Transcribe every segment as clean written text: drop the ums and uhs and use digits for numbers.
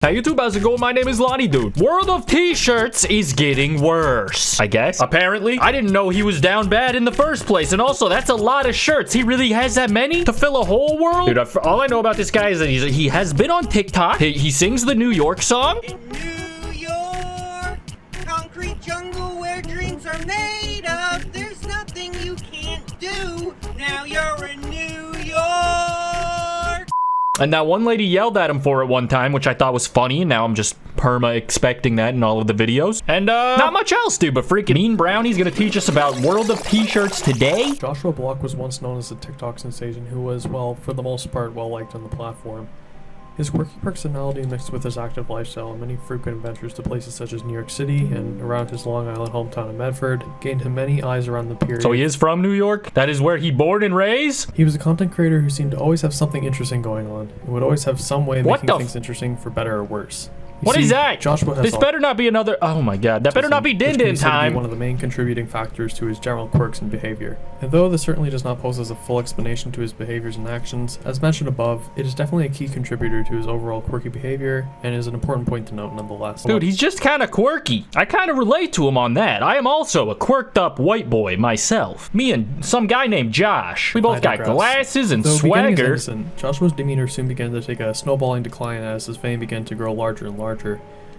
Hey YouTube, how's it going? My name is Lonnie, dude. World of T-shirts is getting worse, I guess. Apparently. I didn't know he was down bad in the first place. And also, that's a lot of shirts. He really has that many to fill a whole world? Dude, all I know about this guy is that he has been on TikTok. He sings the New York song. In New York, concrete jungle where dreams are made of. There's nothing you can't do. Now you're in New York. And that one lady yelled at him for it one time, which I thought was funny, and now I'm just expecting that in all of the videos. And not much else, dude, but freaking Mean Brownie's gonna teach us about World of T-shirts today. Joshua Block was once known as a TikTok sensation who was, well, for the most part, well-liked on the platform. His quirky personality mixed with his active lifestyle and many frequent adventures to places such as New York City and around his Long Island hometown of Medford gained him many eyes around the period. So he is from New York? That is where he born and raised? He was a content creator who seemed to always have something interesting going on and would always have some way of making things interesting for better or worse. What is that? Joshua has this better not be another... Oh my god. That better not be Din Din time. One of the main contributing factors to his general quirks and behavior. And though this certainly does not pose as a full explanation to his behaviors and actions, as mentioned above, it is definitely a key contributor to his overall quirky behavior and is an important point to note nonetheless. Dude, he's just kind of quirky. I kind of relate to him on that. I am also a quirked up white boy myself. Me and some guy named Josh. We both got glasses and swagger. Joshua's demeanor soon began to take a snowballing decline as his fame began to grow larger and larger.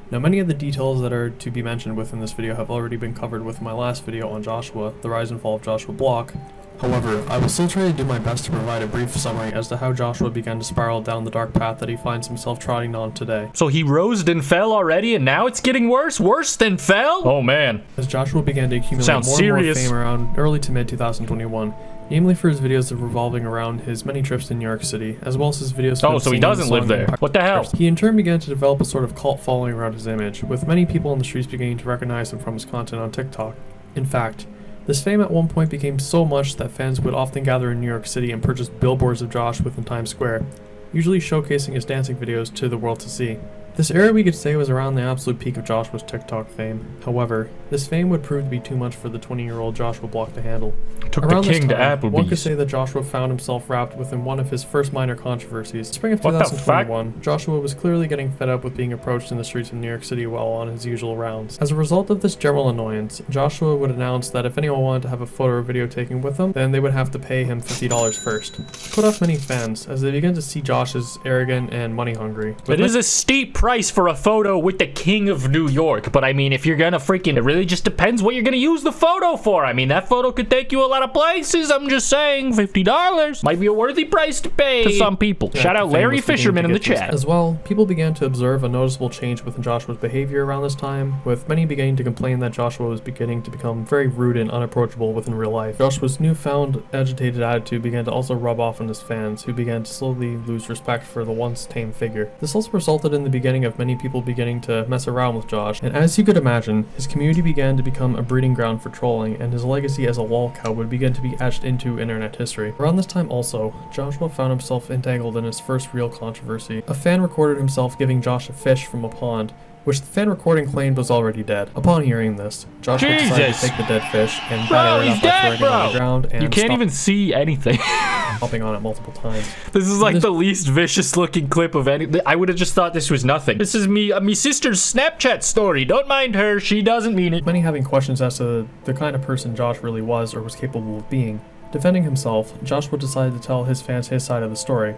Now, many of the details that are to be mentioned within this video have already been covered with my last video on Joshua, the rise and fall of Joshua Block. However, I will still try to do my best to provide a brief summary as to how Joshua began to spiral down the dark path that he finds himself trotting on today. So he rose and fell already and now it's getting worse? Worse than fell? Oh man. As Joshua began to accumulate more and more fame around early to mid 2021, namely for his videos revolving around his many trips to New York City, as well as his videos. Oh, so he doesn't live there. What the hell? He in turn began to develop a sort of cult following around his image, with many people on the streets beginning to recognize him from his content on TikTok. In fact, this fame at one point became so much that fans would often gather in New York City and purchase billboards of Josh within Times Square, usually showcasing his dancing videos to the world to see. This era we could say was around the absolute peak of Joshua's TikTok fame. However, this fame would prove to be too much for the 20-year-old Joshua Block to handle. Around this time, one could say that Joshua found himself wrapped within one of his first minor controversies. Spring of 2021, Joshua was clearly getting fed up with being approached in the streets of New York City while on his usual rounds. As a result of this general annoyance, Joshua would announce that if anyone wanted to have a photo or video taken with him, then they would have to pay him $50 first. Put off many fans, as they began to see Josh as arrogant and money-hungry. It is a steep price for a photo with the king of New York, but I mean, if you're gonna freaking... It really just depends what you're gonna use the photo for. I mean, that photo could take you a lot of places. I'm just saying, $50 might be a worthy price to pay to some people. Shout out Larry Fisherman in the chat. As well, people began to observe a noticeable change within Joshua's behavior around this time, with many beginning to complain that Joshua was beginning to become very rude and unapproachable within real life. Joshua's newfound agitated attitude began to also rub off on his fans, who began to slowly lose respect for the once tame figure. This also resulted in the beginning of many people beginning to mess around with Josh, and as you could imagine, his community began to become a breeding ground for trolling, and his legacy as a lol cow would begin to be etched into internet history. Around this time also, Joshua found himself entangled in his first real controversy. A fan recorded himself giving Josh a fish from a pond, which the fan recording claimed was already dead. Upon hearing this, Joshua decided to take the dead fish and batter it up by throwing it on the ground and you can't even see anything. Hopping on it multiple times. This is like the least vicious looking clip of any. I would have just thought this was nothing. This is me sister's Snapchat story. Don't mind her. She doesn't mean it. Many having questions as to the kind of person Josh really was or was capable of being. Defending himself, Joshua decided to tell his fans his side of the story,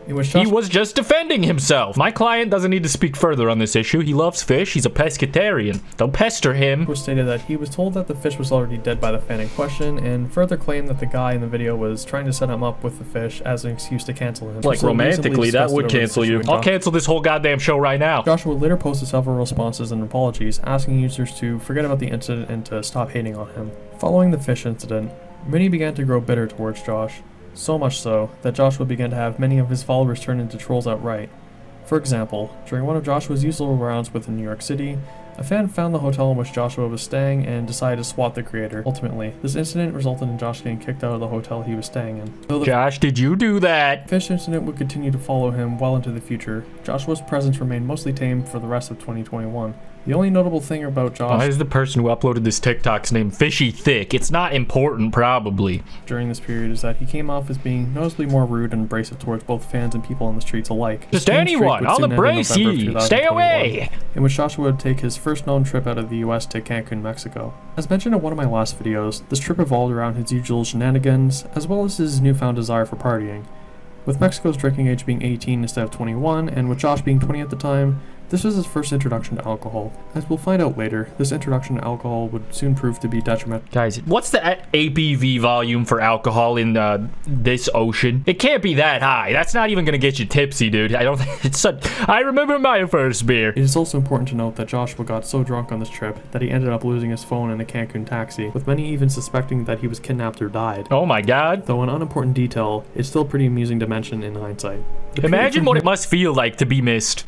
in which he was just defending himself. My client doesn't need to speak further on this issue. He loves fish. He's a pescatarian. Don't pester him. Joshua stated that he was told that the fish was already dead by the fan in question, and further claimed that the guy in the video was trying to set him up with the fish as an excuse to cancel him. Like, romantically, that would cancel you. I'll cancel this whole goddamn show right now. Joshua later posted several responses and apologies, asking users to forget about the incident and to stop hating on him. Following the fish incident, many began to grow bitter towards Josh. So much so, that Joshua began to have many of his followers turn into trolls outright. For example, during one of Joshua's usual rounds within New York City, A fan found the hotel in which Joshua was staying and decided to swat the creator. Ultimately, this incident resulted in Josh getting kicked out of the hotel he was staying in. Though the Josh, did you do that? fish incident would continue to follow him well into the future, Joshua's presence remained mostly tame for the rest of 2021. The only notable thing about Josh Why is the person who uploaded this TikTok's name Fishy Thick? It's not important, probably. during this period is that he came off as being noticeably more rude and abrasive towards both fans and people on the streets alike. His Just strange streak anyone, would I'll soon end in embrace November of ye. 2021, Stay away. in which Joshua would take his first known trip out of the US to Cancun, Mexico. As mentioned in one of my last videos, this trip revolved around his usual shenanigans, as well as his newfound desire for partying. With Mexico's drinking age being 18 instead of 21, and with Josh being 20 at the time, this was his first introduction to alcohol. As we'll find out later, this introduction to alcohol would soon prove to be detrimental. Guys, what's the ABV volume for alcohol in this ocean? It can't be that high. That's not even gonna get you tipsy, dude. I don't think it's I remember my first beer. It is also important to note that Joshua got so drunk on this trip that he ended up losing his phone in a Cancun taxi, with many even suspecting that he was kidnapped or died. Oh my god. Though an unimportant detail, it's still pretty amusing to mention in hindsight. Imagine what it must feel like to be missed.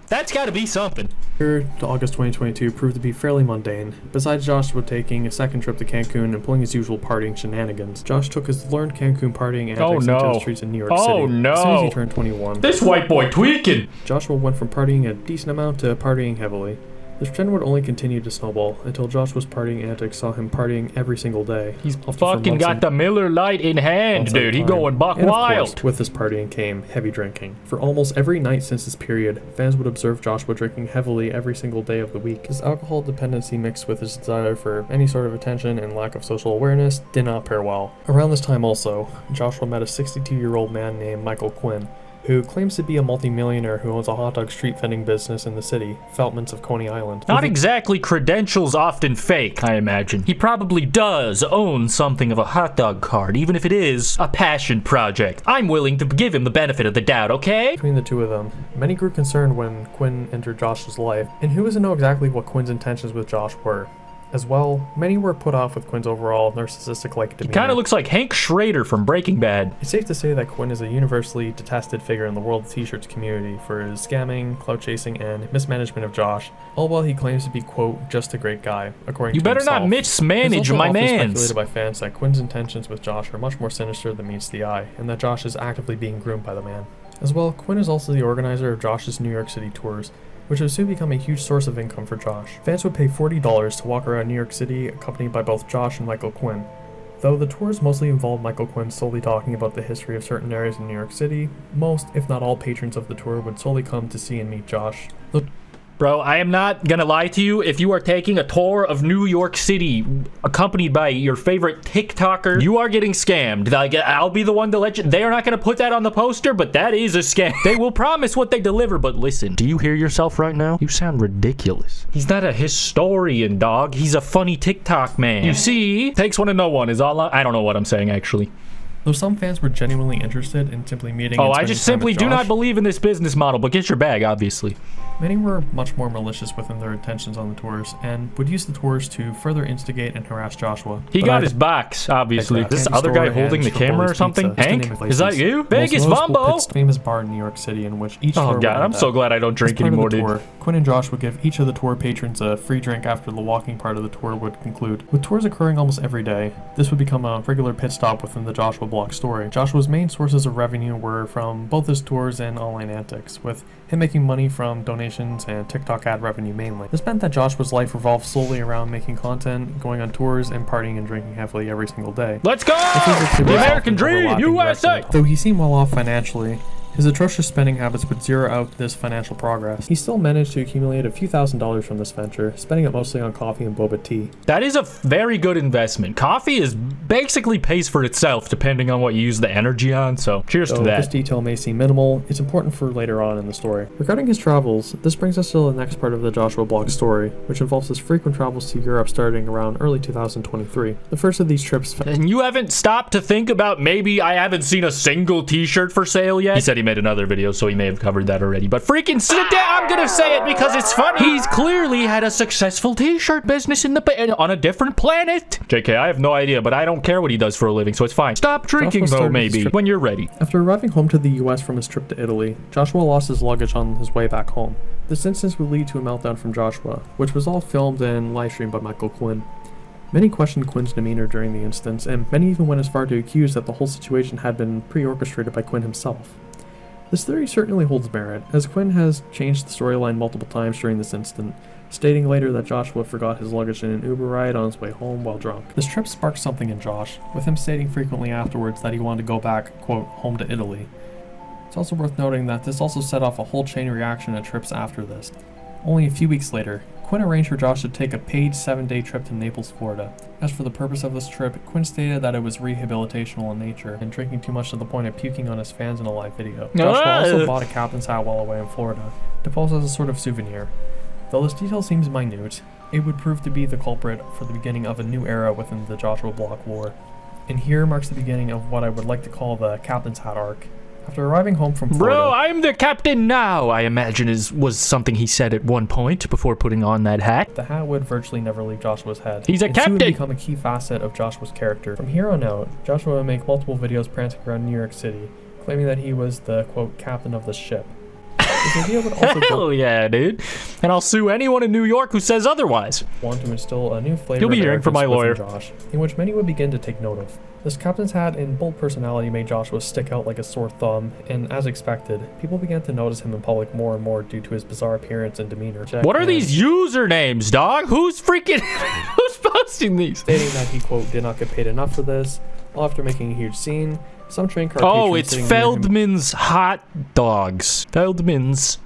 That's gotta be something. Here to August 2022 proved to be fairly mundane. Besides Joshua taking a second trip to Cancun and pulling his usual partying shenanigans, Josh took his learned Cancun partying antics into the streets in New York City. As soon as he turned 21. This white boy tweaking. Joshua went from partying a decent amount to partying heavily. This trend would only continue to snowball until Joshua's partying antics saw him partying every single day. He's fucking got the Miller Lite in hand, dude. He going buck and wild. Of course, with this partying came heavy drinking. For almost every night since this period, fans would observe Joshua drinking heavily every single day of the week. His alcohol dependency mixed with his desire for any sort of attention and lack of social awareness did not pair well. Around this time also, Joshua met a 62-year-old man named Michael Quinn, who claims to be a multi-millionaire who owns a hot dog street vending business in the city, Feltmans of Coney Island. Not exactly credentials often fake, I imagine. He probably does own something of a hot dog cart, even if it is a passion project. I'm willing to give him the benefit of the doubt, okay? Between the two of them, many grew concerned when Quinn entered Josh's life, and who was to know exactly what Quinn's intentions with Josh were. As well, many were put off with Quinn's overall narcissistic-like demeanor. He kind of looks like Hank Schrader from Breaking Bad. It's safe to say that Quinn is a universally detested figure in the World of T-shirts community for his scamming, clout chasing, and mismanagement of Josh, all while he claims to be, quote, just a great guy, according to himself. You better not mismanage my mans. It's also often speculated by fans that Quinn's intentions with Josh are much more sinister than meets the eye, and that Josh is actively being groomed by the man. As well, Quinn is also the organizer of Josh's New York City tours, which would soon become a huge source of income for Josh. Fans would pay $40 to walk around New York City accompanied by both Josh and Michael Quinn. Though the tours mostly involved Michael Quinn solely talking about the history of certain areas in New York City, most, if not all, patrons of the tour would solely come to see and meet Josh. Bro, I am not gonna lie to you. If you are taking a tour of New York City accompanied by your favorite TikToker, you are getting scammed. Like, I'll be the one to let you. They are not gonna put that on the poster, but that is a scam. They will promise what they deliver, but listen, do you hear yourself right now? You sound ridiculous. He's not a historian, dog. He's a funny TikTok man. You see, takes one to know one is all I don't know what I'm saying, actually. Though some fans were genuinely interested in simply meeting and I just simply do not believe in this business model, but get your bag, obviously. Many were much more malicious within their intentions on the tours, and would use the tours to further instigate and harass Joshua. He got his box, obviously. This other guy holding the camera or something? Hank? Is that you? Vegas Vombo! Famous bar in New York City in which each tour God, I'm so glad I don't drink anymore, dude. Quinn and Josh would give each of the tour patrons a free drink after the walking part of the tour would conclude. With tours occurring almost every day, this would become a regular pit stop within the Joshua Block story. Joshua's main sources of revenue were from both his tours and online antics, with him making money from donations and TikTok ad revenue mainly. This meant that Joshua's life revolved solely around making content, going on tours, and partying and drinking heavily every single day. Let's go! The American dream, USA! Though he seemed well off financially, his atrocious spending habits would zero out this financial progress. He still managed to accumulate a few $1,000s from this venture, spending it mostly on coffee and boba tea. That is a very good investment. Coffee is basically pays for itself depending on what you use the energy on, so cheers to that. This detail may seem minimal, it's important for later on in the story. Regarding his travels, this brings us to the next part of the Joshua Block story, which involves his frequent travels to Europe starting around early 2023. The first of these trips... And you haven't stopped to think about maybe I haven't seen a single t-shirt for sale yet? He said he made another video, so he may have covered that already. But freaking sit down. I'm gonna say it because it's funny. He's clearly had a successful t-shirt business on a different planet. JK, I have no idea, but I don't care what he does for a living, so it's fine. Stop drinking, though, maybe, when you're ready. After arriving home to the US from his trip to Italy, Joshua lost his luggage on his way back home. This instance would lead to a meltdown from Joshua, which was all filmed and live streamed by Michael Quinn. Many questioned Quinn's demeanor during the instance, and many even went as far to accuse that the whole situation had been pre-orchestrated by Quinn himself. This theory certainly holds merit, as Quinn has changed the storyline multiple times during this incident, stating later that Joshua forgot his luggage in an Uber ride on his way home while drunk. This trip sparked something in Josh, with him stating frequently afterwards that he wanted to go back, quote, home to Italy. It's also worth noting that this also set off a whole chain reaction of trips after this. Only a few weeks later, Quinn arranged for Josh to take a paid 7-day trip to Naples, Florida. As for the purpose of this trip, Quinn stated that it was rehabilitational in nature and drinking too much to the point of puking on his fans in a live video. Joshua also bought a captain's hat while away in Florida, to pose as a sort of souvenir. Though this detail seems minute, it would prove to be the culprit for the beginning of a new era within the Joshua Block War. And here marks the beginning of what I would like to call the captain's hat arc. After arriving home from Florida... Bro, I'm the captain now, I imagine was something he said at one point before putting on that hat. The hat would virtually never leave Joshua's head. He's a captain! It would become a key facet of Joshua's character. From here on out, Joshua would make multiple videos prancing around New York City, claiming that he was the, quote, captain of the ship. This idea would also Hell yeah, dude. And I'll sue anyone in New York who says otherwise. Want to instill a new flavor You'll be hearing from my lawyer, Josh, in which many would begin to take note of. This captain's hat and bold personality made Joshua stick out like a sore thumb, and as expected, people began to notice him in public more and more due to his bizarre appearance and demeanor. What are these usernames, dog? Who's freaking... who's posting these? Stating that he, quote, did not get paid enough for this, all after making a huge scene. Some train car Oh, it's Feldman's Hot Dogs. Feldman's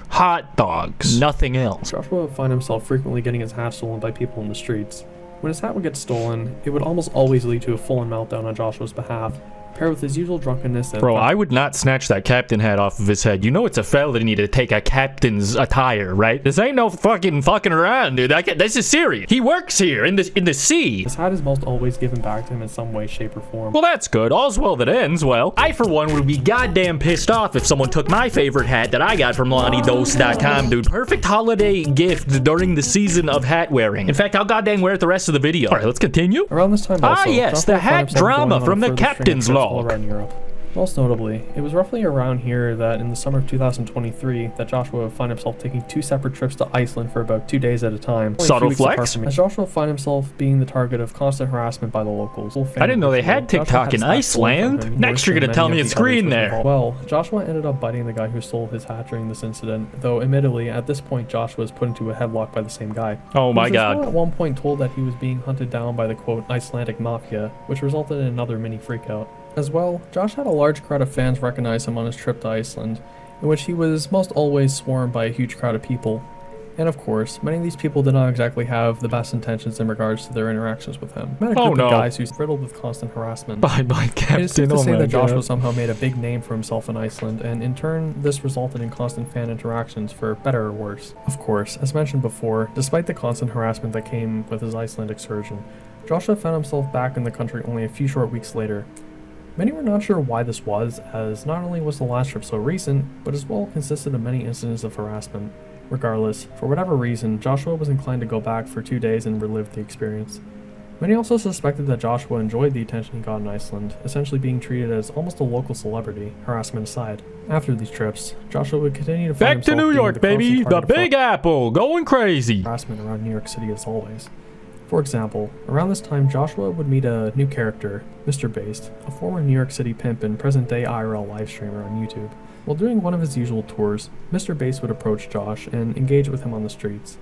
Hot Dogs. Nothing else. Joshua would find himself frequently getting his hat stolen by people in the streets. When his hat would get stolen, it would almost always lead to a full-on meltdown on Joshua's behalf, paired with his usual drunkenness and... Bro, I would not snatch that captain hat off of his head. You know it's a felony to take a captain's attire, right? This ain't no fucking around, dude. This is serious. He works here in the sea. His hat is most always given back to him in some way, shape, or form. Well, that's good. All's well that ends well. I, for one, would be goddamn pissed off if someone took my favorite hat that I got from lonniedos.com, dude. Perfect holiday gift during the season of hat wearing. In fact, I'll goddamn wear it the rest of the video. All right, let's continue. Around this time also, yes, Joshua the hat drama from the captain's log. Around Europe. Most notably, it was roughly around here that in the summer of 2023 that Joshua would find himself taking 2 separate trips to Iceland for about 2 days at a time. Subtle flex? As Joshua would find himself being the target of constant harassment by the locals. I didn't know they had TikTok in Iceland. Next you're gonna tell me it's green there. Well, Joshua ended up biting the guy who stole his hat during this incident, though admittedly at this point Joshua was put into a headlock by the same guy. Oh my god. He was at one point told that he was being hunted down by the, quote, Icelandic mafia, which resulted in another mini freakout. As well, Josh had a large crowd of fans recognize him on his trip to Iceland, in which he was most always swarmed by a huge crowd of people. And of course, many of these people did not exactly have the best intentions in regards to their interactions with him. Met a group of guys who's riddled with constant harassment. Bye bye, Captain. It is safe to say that Joshua somehow made a big name for himself in Iceland, and in turn, this resulted in constant fan interactions for better or worse. Of course, as mentioned before, despite the constant harassment that came with his Iceland excursion, Joshua found himself back in the country only a few short weeks later. Many were not sure why this was, as not only was the last trip so recent, but as well consisted of many incidents of harassment. Regardless, for whatever reason, Joshua was inclined to go back for 2 days and relive the experience. Many also suspected that Joshua enjoyed the attention he got in Iceland, essentially being treated as almost a local celebrity, harassment aside. After these trips, Joshua would continue to find back to New York, baby! The Big Apple! Going crazy! Harassment around New York City as always. For example, around this time Joshua would meet a new character, Mr. Based, a former New York City pimp and present-day IRL live streamer on YouTube. While doing one of his usual tours, Mr. Based would approach Josh and engage with him on the streets.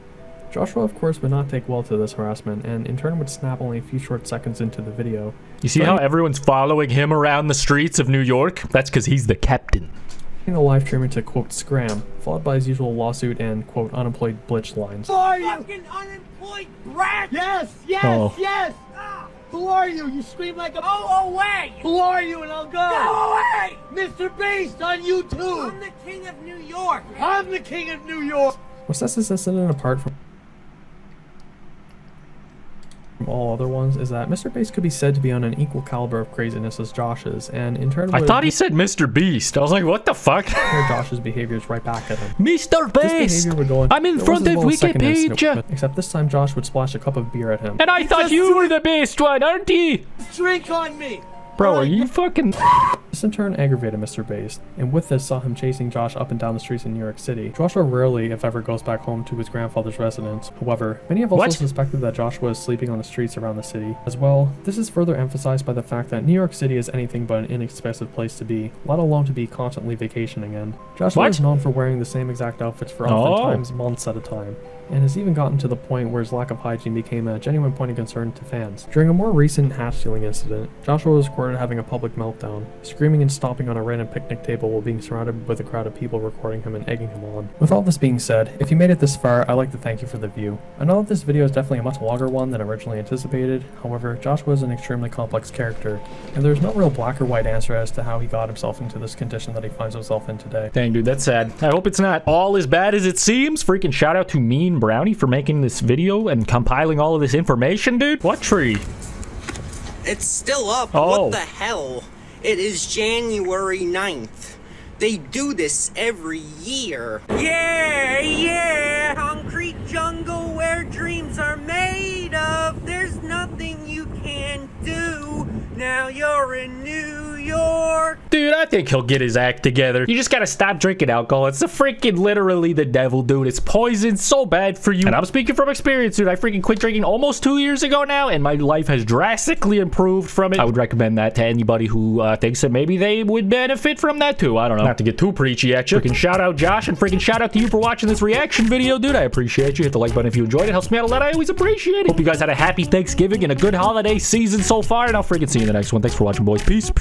Joshua, of course, would not take well to this harassment, and in turn would snap only a few short seconds into the video. You see how everyone's following him around the streets of New York? That's because he's the captain. The live streamer to, quote, scram, followed by his usual lawsuit and, quote, unemployed blitz lines. Who are you? Fucking unemployed brat! Yes! Yes! Ah. Who are you? You scream like a... Go away! Who are you and I'll go? Go away! Mr. Beast on YouTube! I'm the king of New York! I'm the king of New York! What sets this incident apart from from all other ones is that Mr. Beast could be said to be on an equal caliber of craziness as Josh is, and in turn I thought he said Mr. Beast. I was like, what the fuck? Josh's behaviors right back at him. Mr. This Beast! behavior would go on I'm in front of Wikipedia! Except this time Josh would splash a cup of beer at him. And I thought you were the best one, aren't you? Drink on me! Bro, are you fucking... This in turn aggravated Mr. Beast, and with this saw him chasing Josh up and down the streets in New York City. Joshua rarely, if ever, goes back home to his grandfather's residence. However, many have also suspected that Joshua is sleeping on the streets around the city. As well, this is further emphasized by the fact that New York City is anything but an inexpensive place to be, let alone to be constantly vacationing in. Joshua is known for wearing the same exact outfits for oftentimes months at a time, and has even gotten to the point where his lack of hygiene became a genuine point of concern to fans. During a more recent hat-stealing incident, Joshua was recorded having a public meltdown, screaming and stomping on a random picnic table while being surrounded with a crowd of people recording him and egging him on. With all this being said, if you made it this far, I'd like to thank you for the view. I know that this video is definitely a much longer one than originally anticipated, however, Joshua is an extremely complex character, and there's no real black or white answer as to how he got himself into this condition that he finds himself in today. Dang, dude, that's sad. I hope it's not all as bad as it seems. Freaking shout out to Mean Brownie for making this video and compiling all of this information, dude. What tree? It's still up. Oh. What the hell? It is January 9th. They do this every year. Yeah, yeah! Concrete jungle where dreams are made of. There's nothing you can't do. Now you're in New York. Dude, I think he'll get his act together. You just gotta stop drinking alcohol. It's freaking literally the devil, dude. It's poison, so bad for you. And I'm speaking from experience, dude. I freaking quit drinking almost 2 years ago now, and my life has drastically improved from it. I would recommend that to anybody who thinks that maybe they would benefit from that too. I don't know. Not to get too preachy at you. Freaking shout out Josh, and freaking shout out to you for watching this reaction video, dude. I appreciate you. Hit the like button if you enjoyed it. Helps me out a lot. I always appreciate it. Hope you guys had a happy Thanksgiving and a good holiday season so far, and I'll freaking see you in the next one. Thanks for watching, boys. Peace.